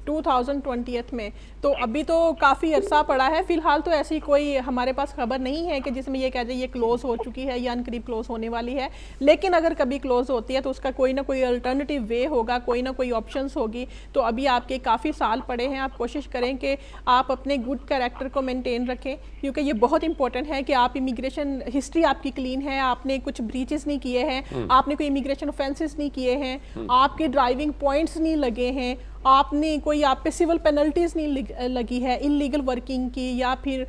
2020 میں، تو ابھی تو کافی عرصہ پڑا ہے. فی الحال تو ایسی کوئی ہمارے پاس خبر نہیں ہے کہ جس میں یہ کہہ جائے یہ کلوز ہو چکی ہے یا ان قریب کلوز ہونے والی ہے. لیکن اگر کبھی کلوز ہوتی ہے تو اس کا کوئی نہ کوئی الٹرنیٹیو وے ہوگا، کوئی نہ کوئی آپشنس ہوگی. تو ابھی آپ کے کافی سال پڑے ہیں، آپ کوشش کریں کہ آپ اپنے گڈ کریکٹر کو مینٹین رکھیں، کیونکہ یہ بہت امپورٹنٹ ہے کہ آپ امیگریشن ہسٹری آپ کی کلین ہے، آپ نے کچھ بریچز نہیں کیے ہیں، آپ نے کوئی امیگریشن اوفینسز نہیں کیے ہیں، آپ کے ڈرائیونگ پوائنٹس نہیں لگے ہیں، آپ نے کوئی آپ پہ سول پینلٹیز نہیں لگی ہے انلیگل ورکنگ کی، یا پھر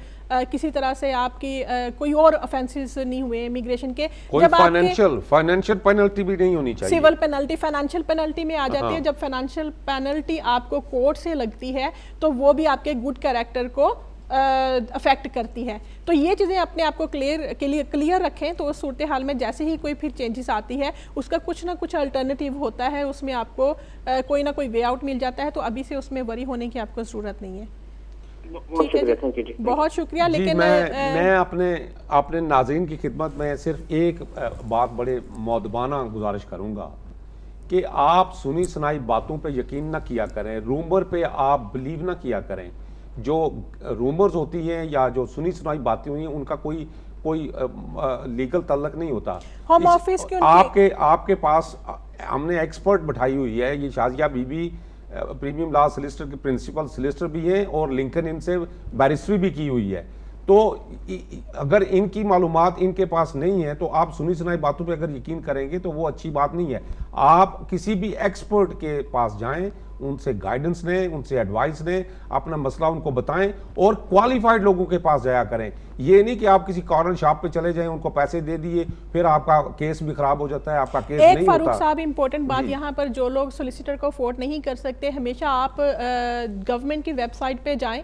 کسی طرح سے آپ کی کوئی اور افینسز نہیں ہوئے امیگریشن کے. کوئی فائنینشیل پینلٹی بھی نہیں ہونی چاہیے. سول پینلٹی فائنینشیل پینلٹی میں آ جاتی ہے. جب فائنینشیل پینلٹی آپ کو کورٹ سے لگتی ہے تو وہ بھی آپ کے گڈ کریکٹر کو افیکٹ کرتی ہے. تو یہ چیزیں اپنے آپ کو کلیئر رکھیں. تو اس صورتحال میں جیسے ہی کوئی پھر چینجز آتی ہے اس کا کچھ نہ کچھ الٹرنیٹیو ہوتا ہے، اس میں آپ کو کوئی نہ کوئی وے آؤٹ مل جاتا ہے. تو ابھی سے اس میں وری ہونے کی آپ کو ضرورت نہیں ہے. ٹھیک ہے جی، بہت شکریہ. لیکن میں اپنے ناظرین کی خدمت میں صرف ایک بات بڑے مؤدبانہ گزارش کروں گا کہ آپ سنی سنائی باتوں پہ یقین نہ کیا کریں، رومر پہ آپ بلیو نہ کیا کریں. جو رومرز ہوتی ہیں یا جو سنی سنائی باتیں ہوئی ہیں ان کا کوئی لیگل تعلق نہیں ہوتا. ہوم آفس آپ کے پاس ہم نے ایکسپرٹ بٹھائی ہوئی ہے، یہ شازیہ بی بی پریمیم لا سلیسٹر کے پرنسپل سلیسٹر بھی ہیں اور لنکن ان سے بیرسٹری بھی کی ہوئی ہے. تو اگر ان کی معلومات ان کے پاس نہیں ہے تو آپ سنی سنائی باتوں پہ اگر یقین کریں گے تو وہ اچھی بات نہیں ہے. آپ کسی بھی ایکسپرٹ کے پاس جائیں، ان سے گائیڈنس لیں، ان سے ایڈوائس لیں، اپنا مسئلہ ان کو بتائیں اور کوالیفائڈ لوگوں کے پاس جایا کریں. یہ نہیں کہ آپ کسی کارنر شاپ پہ چلے جائیں، ان کو پیسے دے دیے، پھر آپ کا کیس بھی خراب ہو جاتا ہے، آپ کا کیس نہیں ہوتا. ایک فاروق صاحب امپورٹنٹ بات یہاں پر، جو لوگ سولیسیٹر کو افورڈ نہیں کر سکتے، ہمیشہ آپ گورنمنٹ کی ویب سائٹ پہ جائیں،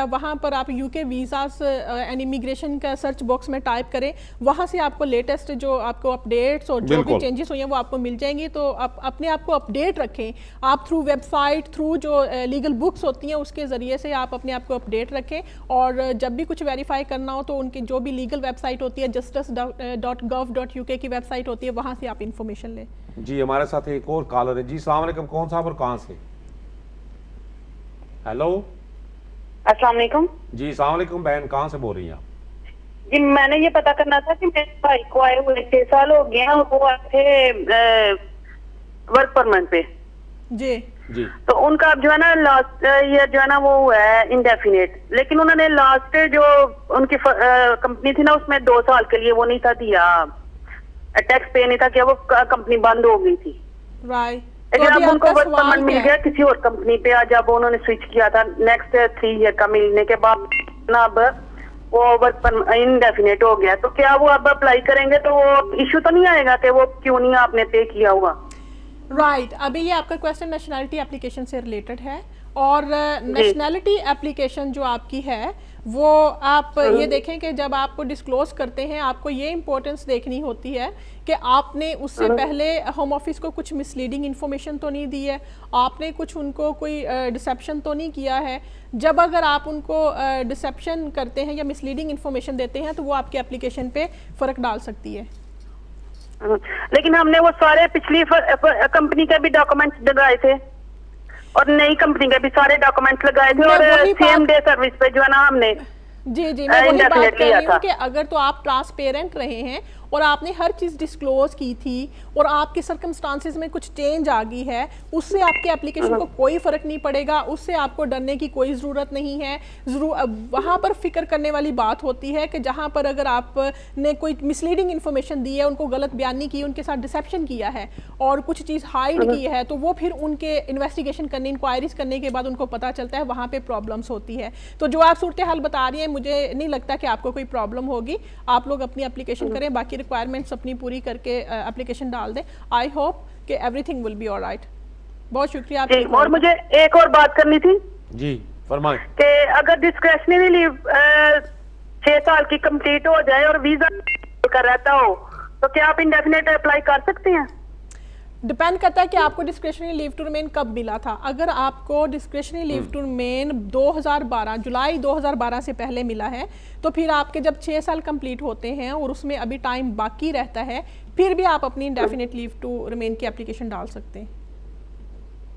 وہاں پر آپ UK ویزاز اینڈ امیگریشن کا سرچ باکس میں ٹائپ کریں، وہاں سے آپ کو لیٹسٹ جو آپ کو اپڈیٹس اور جو بھی چینجز ہوئی ہیں وہ آپ کو مل جائیں گی. تو اپنے آپ کو اپڈیٹ رکھیں. آپ تھرو ویب سائٹ، تھرو جو لیگل بکس ہوتی ہیں اس کے ذریعے سے آپ اپنے آپ کو اپڈیٹ رکھیں. اور جب بھی کچھ ویریفائی کرنا ہو تو ان کی جو بھی لیگل ویب سائٹ ہوتی ہے justice.gov.uk کی ویب سائٹ ہوتی ہے، وہاں سے آپ انفارمیشن لیں. جی ہمارے ساتھ ایک اور کالر ہے. جی السلام علیکم، کون صاحب اور کہاں سے؟ ہیلو. السلام علیکم. جی السلام علیکم بہن، کہاں سے بول رہی ہیں آپ؟ جی میں نے یہ پتا کرنا تھا کہ میرے بھائی کو آئے ہوئے 6 سال ہو گئے ہیں، وہ آئے تھے ورک پرمٹ پہ. جی جی. تو ان کا جو ہے نا لاسٹ ایئر جو ہے نا وہ ہے انڈیفینیٹ، لیکن انہوں نے لاسٹ جو ان کی کمپنی تھی نا اس میں 2 سال کے لیے وہ نہیں تھا دیا، ٹیکس پے نہیں تھا کیا، وہ کمپنی بند ہو گئی تھی. رائٹ. لیکن اب ان کو ورک پرمٹ مل گیا کسی اور کمپنی پہ، جب انہوں نے سوئچ کیا تھا نیکسٹ 3 ایئر کا ملنے کے بعد اب وہ ورک پرمٹ انڈیفینیٹ ہو گیا. تو کیا وہ اب اپلائی کریں گے تو وہ ایشو تو نہیں آئے گا کہ وہ کیوں نہیں آپ نے پے کیا ہوا؟ رائٹ. ابھی یہ آپ کا کویسچن نیشنلٹی اپلیکیشن سے ریلیٹڈ ہے، اور نیشنلٹی اپلیکیشن جو آپ کی ہے وہ آپ یہ دیکھیں کہ جب آپ کو ڈسکلوز کرتے ہیں آپ کو یہ امپورٹنس دیکھنی ہوتی ہے کہ آپ نے اس سے پہلے ہوم آفس کو کچھ مس لیڈنگ انفارمیشن تو نہیں دی ہے، آپ نے کچھ ان کو کوئی ڈسیپشن تو نہیں کیا ہے. جب اگر آپ ان کو ڈسیپشن کرتے ہیں یا مس لیڈنگ انفارمیشن دیتے ہیں تو وہ آپ کے اپلیکیشن پہ فرق ڈال سکتی ہے. لیکن ہم نے وہ سارے پچھلی کمپنی کے بھی ڈاکومنٹس ڈلوائے تھے. اور نئی کمپنی کے بھی سارے ڈاکومنٹس لگائے تھے اور سیم ڈے سروس پہ جو ہے نا ہم نے جی جی میں وہی بات کر رہی ہوں کہ اگر تو آپ ٹرانسپیرنٹ رہے ہیں اور آپ نے ہر چیز ڈسکلوز کی تھی اور آپ کے سرکمسٹانسز میں کچھ چینج آ گئی ہے، اس سے آپ کے اپلیکیشن کو کوئی فرق نہیں پڑے گا، اس سے آپ کو ڈرنے کی کوئی ضرورت نہیں ہے. وہاں پر فکر کرنے والی بات ہوتی ہے کہ جہاں پر اگر آپ نے کوئی مسلیڈنگ انفارمیشن دی ہے، ان کو غلط بیانی کی، ان کے ساتھ ڈسیپشن کیا ہے اور کچھ چیز ہائیڈ کی ہے، تو وہ پھر ان کے انویسٹیگیشن کرنے، انکوائریز کرنے کے بعد ان کو پتہ چلتا ہے، وہاں پہ پرابلمس ہوتی ہے. تو جو آپ صورتحال بتا رہی ہیں مجھے نہیں لگتا کہ آپ کو کوئی پرابلم ہوگی. آپ لوگ اپنی اپلیکیشن کریں، باقی ریکوائرمنٹس اپنی پوری کر کے اپلیکیشن ڈال دیں. آئی ہوپ کہ everything will be all right. بہت شکریہ آپ کی. اور مجھے ایک اور بات کرنی تھی. جی فرمائیں. کہ اگر ڈسکریشنری لیو 6 سال کی کمپلیٹ ہو جائے اور ویزا کا رہتا ہو تو کیا آپ انڈیفینیٹ اپلائی کر سکتے ہیں؟ ڈیپینڈ کرتا ہے کہ آپ کو ڈسکریشنری لیو ٹو ریمین کب ملا تھا. اگر آپ کو ڈسکریشنری لیو ٹو ریمین 2012 جولائی 2012 سے پہلے ملا ہے تو پھر آپ کے جب 6 سال کمپلیٹ ہوتے ہیں اور اس میں ابھی ٹائم باقی رہتا ہے، پھر بھی آپ اپنی انڈیفینیٹ لیو ٹو ریمین کی اپلیکیشن ڈال سکتے ہیں.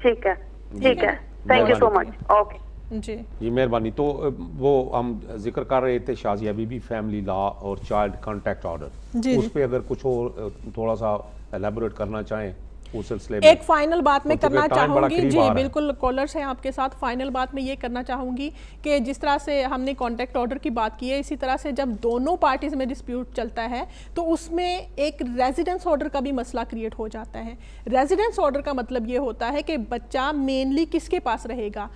ٹھیک ہے ٹھیک ہے، thank you so much. Okay جی جی مہربانی. تو وہ ہم ذکر کر رہے تھے Shazia Bibi family law اور چائلڈ کانٹیکٹ آرڈر، اس پہ اگر کچھ اور تھوڑا سا ایلیبوریٹ کرنا چاہیں اس سلسلے میں. ایک فائنل بات میں کرنا چاہوں گی. جی بالکل کالرز ہیں آپ کے ساتھ. فائنل بات میں یہ کرنا چاہوں گی کہ جس طرح سے ہم نے کانٹیکٹ آرڈر کی بات کی ہے، اسی طرح سے جب دونوں پارٹیز میں ڈسپیوٹ چلتا ہے تو اس میں ایک ریزیڈنس آرڈر کا بھی مسئلہ کریٹ ہو جاتا ہے. ریزیڈنس آرڈر کا مطلب یہ ہوتا ہے کہ بچہ مینلی کس کے پاس رہے گا،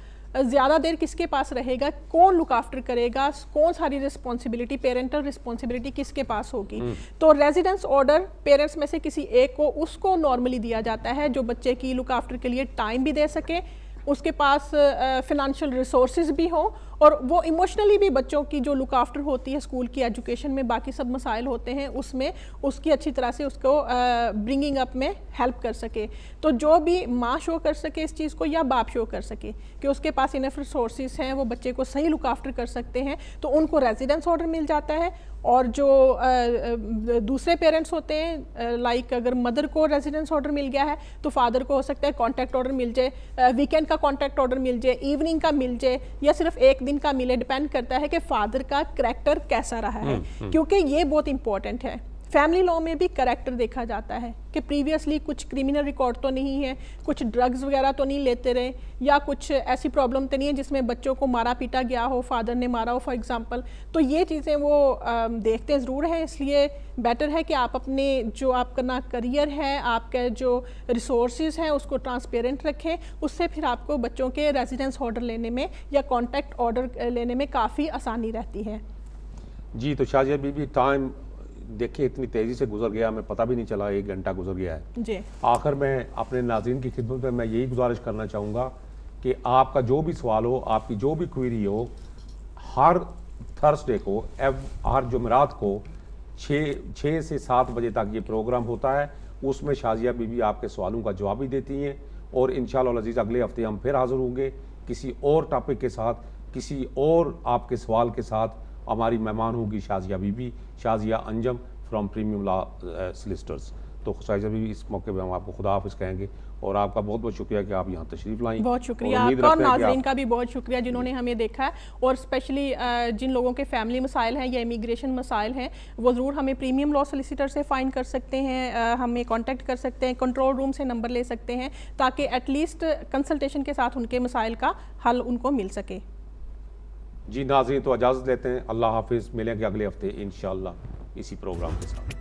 زیادہ دیر کس کے پاس رہے گا، کون لک آفٹر کرے گا، کون ساری رسپانسبلٹی، پیرنٹل رسپانسبلٹی کس کے پاس ہوگی. تو ریزیڈنس آرڈر پیرنٹس میں سے کسی ایک کو اس کو نارملی دیا جاتا ہے جو بچے کی لک آفٹر کے لیے ٹائم بھی دے سکے، اس کے پاس فنانشل ریسورسز بھی ہوں اور وہ ایموشنلی بھی بچوں کی جو لک آفٹر ہوتی ہے اسکول کی ایجوکیشن میں باقی سب مسائل ہوتے ہیں اس میں اس کی اچھی طرح سے اس کو برنگنگ اپ میں ہیلپ کر سکے. تو جو بھی ماں شو کر سکے اس چیز کو یا باپ شو کر سکے کہ اس کے پاس انف ریسورسز ہیں، وہ بچے کو صحیح لک آفٹر کر سکتے ہیں، تو ان کو ریزیڈنس آرڈر مل جاتا ہے. اور جو دوسرے پیرنٹس ہوتے ہیں لائک اگر مدر کو ریزیڈنس آرڈر مل گیا ہے تو فادر کو ہو سکتا ہے کانٹیکٹ آرڈر مل جائے، ویکینڈ کا کانٹیکٹ آرڈر مل جائے، ایوننگ کا مل جائے یا صرف ایک دن کا ملے. ڈیپینڈ کرتا ہے کہ فادر کا کریکٹر کیسا رہا ہے، کیونکہ یہ بہت امپورٹنٹ ہے. فیملی لا میں بھی کریکٹر دیکھا جاتا ہے کہ پریویسلی کچھ کرمنل ریکارڈ تو نہیں ہے، کچھ ڈرگز وغیرہ تو نہیں لیتے رہے، یا کچھ ایسی پرابلم تو نہیں ہے جس میں بچوں کو مارا پیٹا گیا ہو، فادر نے مارا ہو فار ایگزامپل. تو یہ چیزیں وہ دیکھتے ضرور ہیں. اس لیے بیٹر ہے کہ آپ اپنے جو آپ کا کریئر ہے، آپ کے جو ریسورسز ہیں اس کو ٹرانسپیرنٹ رکھیں. اس سے پھر آپ کو بچوں کے ریزیڈنس آرڈر لینے میں یا کانٹیکٹ آرڈر لینے میں کافی آسانی رہتی ہے. جی تو شازیہ بی بی ٹائم دیکھیں اتنی تیزی سے گزر گیا، ہمیں پتہ بھی نہیں چلا 1 گھنٹہ گزر گیا ہے. جی آخر میں اپنے ناظرین کی خدمت میں یہی گزارش کرنا چاہوں گا کہ آپ کا جو بھی سوال ہو، آپ کی جو بھی کوئری ہو، ہر تھرسڈے کو، ہر جمعرات کو 6 سے 7 بجے تک یہ پروگرام ہوتا ہے. اس میں شازیہ بی بی آپ کے سوالوں کا جواب بھی دیتی ہیں اور انشاءاللہ العزیز اگلے ہفتے ہم پھر حاضر ہوں گے کسی اور ٹاپک کے ساتھ، کسی اور آپ کے سوال کے ساتھ. ہماری مہمان ہوگی Shazia Bibi, Shazia Anjum from Premium Law Solicitors. تو شازیہ بی بی اس موقع پہ ہم آپ کو خدا حافظ کہیں گے اور آپ کا بہت بہت شکریہ کہ آپ یہاں تشریف لائیں. بہت شکریہ آپ کا اور ناظرین کا بھی بہت شکریہ جنہوں نے ہمیں دیکھا ہے. اور اسپیشلی جن لوگوں کے فیملی مسائل ہیں یا امیگریشن مسائل ہیں وہ ضرور ہمیں پریمیم لا سلیسیٹر سے فائنڈ کر سکتے ہیں، ہمیں کانٹیکٹ کر سکتے ہیں، کنٹرول روم سے نمبر لے سکتے ہیں تاکہ ایٹ لیسٹ کنسلٹیشن کے ساتھ ان کے مسائل کا حل ان کو مل سکے. جی ناظرین تو اجازت لیتے ہیں. اللہ حافظ. ملیں گے اگلے ہفتے انشاءاللہ اسی پروگرام کے ساتھ.